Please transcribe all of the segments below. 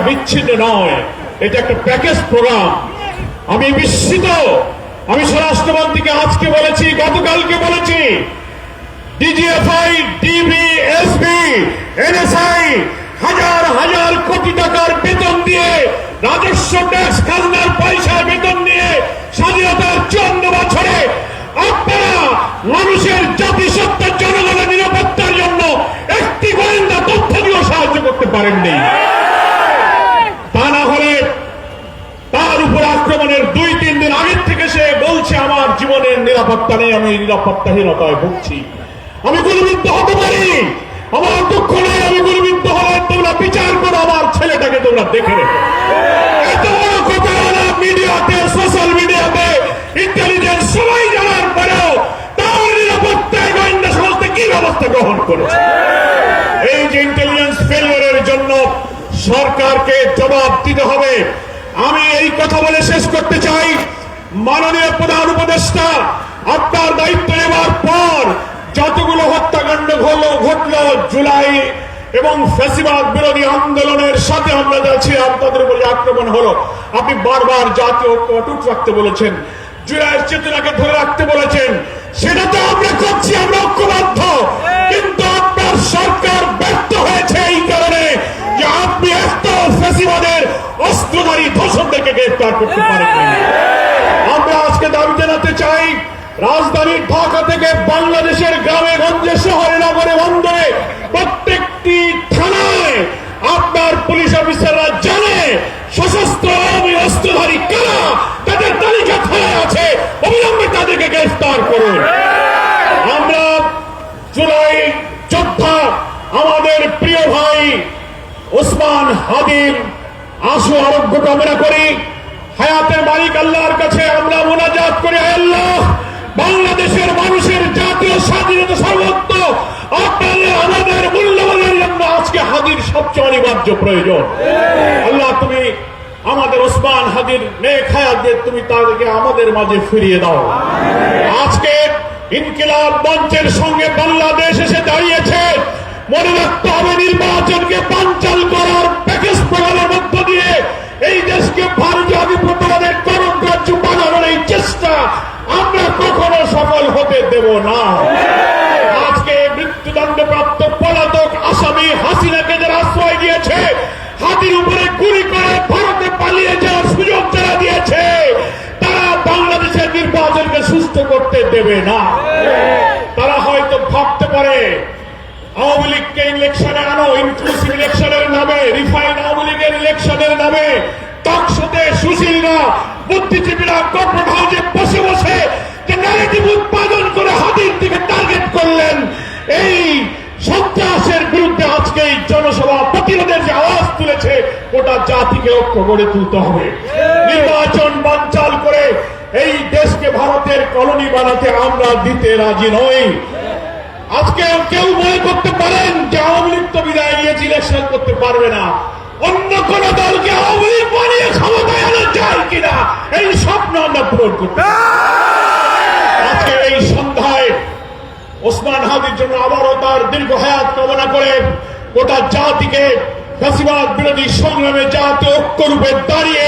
বিচ্ছিন্ন নয়, এটা একটা প্যাকেজ প্রোগ্রাম। আমি বিস্মিত। আমি স্বরাষ্ট্রমন্ত্রীকে আজকে বলেছি, গতকালকে বলেছি, ডিজিএফআই, ডিবি, এসপি, এনএসআই হাজার হাজার কোটি টাকার বেতন দিয়ে, রাজস্ব ট্যাক্স খাজনার পয়সা বেতন দিয়ে স্বাধীনতার 54 বছরে আপনারা মানুষের জাতিসত্তার জনগণের নিরাপত্তার জন্য একটি গোয়েন্দা তথ্য দিয়েও সাহায্য করতে পারেননি। তা না হলে তার উপর আক্রমণের 2-3 দিন আগের থেকে সে বলছে আমার জীবনের নিরাপত্তা নেই, আমি নিরাপত্তাহীনতায় ভুগছি, আমি গুলিবিদ্ধ হতে পারি, আমার দুঃখ নেই, আমি গুলিবিদ্ধ হলে তোমরা বিচার করো, আমার ছেলেটাকে তোমরা দেখে রেখো। এত বড় কথা মিডিয়াতে, সোশ্যাল মিডিয়াতে, ইন্টেলিজেন্স সবাই জানার পরেও তার নিরাপত্তায় গোয়েন্দা সংস্থা কি ব্যবস্থা গ্রহণ করেছে? এই যে ইন্টেলিজেন্স ফেলিওরের জন্য সরকারকে জবাব দিতে হবে। আমি এই কথা বলে শেষ করতে চাই, মাননীয় প্রধান উপদেষ্টা, আপনার দায়িত্ব নেওয়ার পর যতগুলো হত্যাকাণ্ড ঘটলো জুলাই এবং ফ্যাসিবাদ বিরোধী আন্দোলনের সাথে আমরা যাচ্ছি, আপনাদের উপরে আক্রমণ হলো, আপনি বারবার জাতীয় ঐক্য অটুট রাখতে বলেছেন, জুলাইয়ের চেতনাকে ধরে রাখতে বলেছেন, সেটা তো আমরা করছি, আমরা ঐক্যবদ্ধ। কিন্তু আপনার সরকার ব্যর্থ হয়েছে এই কারণে যে আপনি এত ফ্যাসিবাদের অস্ত্রধারী ধর্ষকদেরকে গ্রেফতার করতে পারেননি। আমরা আজকে দাবি জানাতে চাই, রাজধানী ঢাকা থেকে বাংলাদেশের গ্রামে গঞ্জে, শহরে, নগরে, বন্দরে প্রত্যেকটি থানায় আপনার পুলিশ অফিসাররা জানে সশস্ত্র অস্ত্রধারী কারা, তাদের তালিকা থানায় আছে, অবিলম্বে তাদেরকে গ্রেফতার করুন। আমরা জুলাই যোদ্ধা আমাদের প্রিয় ভাই ওসমান হাদির আশু আরোগ্য কামনা করি। হায়াতের মালিক আল্লাহর কাছে আমরা মোনাজাত করি, আল্লাহ বাংলাদেশের মানুষের জাতীয় স্বাধীনতা সর্বত্র আপনাদের আমাদের মূল্যবানের জন্য আজকে হাদির সবচেয়ে অনিবার্য প্রয়োজন। আল্লাহ তুমি আমাদের ওসমান হাদির নেক হায়াত দিয়ে তুমি তাদেরকে আমাদের মাঝে ফিরিয়ে দাও। আজকে ইনকিলাব মঞ্চের সঙ্গে বাংলাদেশ এসে দাঁড়িয়েছে, মনে রাখতে হবে নির্বাচনকে বানচাল করার প্যাকেজ প্রোগ্রামের মধ্য দিয়ে এই দেশকে ভারতীয় আধিপত্যবাদের করণ কার্য বানানোর এই চেষ্টা আমরা কখনো সফল হতে দেব না। আজকে মৃত্যুদণ্ডপ্রাপ্ত পলাতক আসামি হাসিনাকে যারা আশ্রয় দিয়েছে, হাতির উপরে গুলি করে ভারতে পালিয়ে যাওয়ার সুযোগ যারা দিয়েছে, তারা বাংলাদেশের নির্বাচনকে সুস্থ করতে দেবে না। তারা হয়তো ভাবতে পারে আওয়ামী লীগকে ইলেকশনে আনো, ইনক্লুসিভ ইলেকশনের নামে, রিফাইন আওয়ামী লীগের ইলেকশনের নামে টকশোতে সুশীলরা, বুদ্ধিজীবীরা কর্পোরেট হাউসে বসে বসে যে ন্যারেটিভ উৎপাদন করে হাতির দিকে টার্গেট করলেন, এই সন্ত্রাসের বিরুদ্ধে আজকে এই জনসভা প্রতিরোধের যে আওয়াজ তুলেছে, গোটা জাতিকে ঐক্য গড়ে তুলতে হবে। নির্বাচন বানচাল করে এই দেশকে ভারতের কলোনি বানাতে আমরা দিতে রাজি নই। আজকে কেউ মনে করতে পারেন যে আওয়ামী লীগ তো বিদায় নিয়েছে, ইলেকশন করতে পারবে না, অন্য কোন দলকে আওয়ামী লীগ বানিয়ে ক্ষমতায় আনা যায় কিনা এই স্বপ্ন আমরা পূরণ করতে। আজকে এই সন্ধ্যায় ওসমান হাদির জন্য আবারও তার দীর্ঘ হায়াত কামনা করে গোটা জাতিকে ফ্যাসিবাদ বিরোধী সংগ্রামে জাতীয় ঐক্যরূপে দাঁড়িয়ে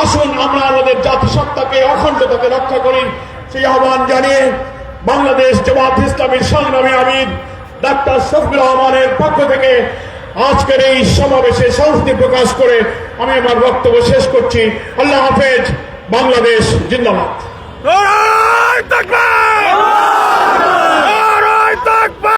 আসুন আমরা আমাদের জাতিসত্তাকে, অখণ্ডতাকে রক্ষা করি, সেই আহ্বান জানিয়ে বাংলাদেশ জামাত ইসলামীর সংগ্রামী আমির ডাক্তার শফিকুর রহমানের পক্ষ থেকে আজকের এই সমাবেশে সংহতি প্রকাশ করে আমি আমার বক্তব্য শেষ করছি। আল্লাহ হাফেজ। বাংলাদেশ জিন্দাবাদ।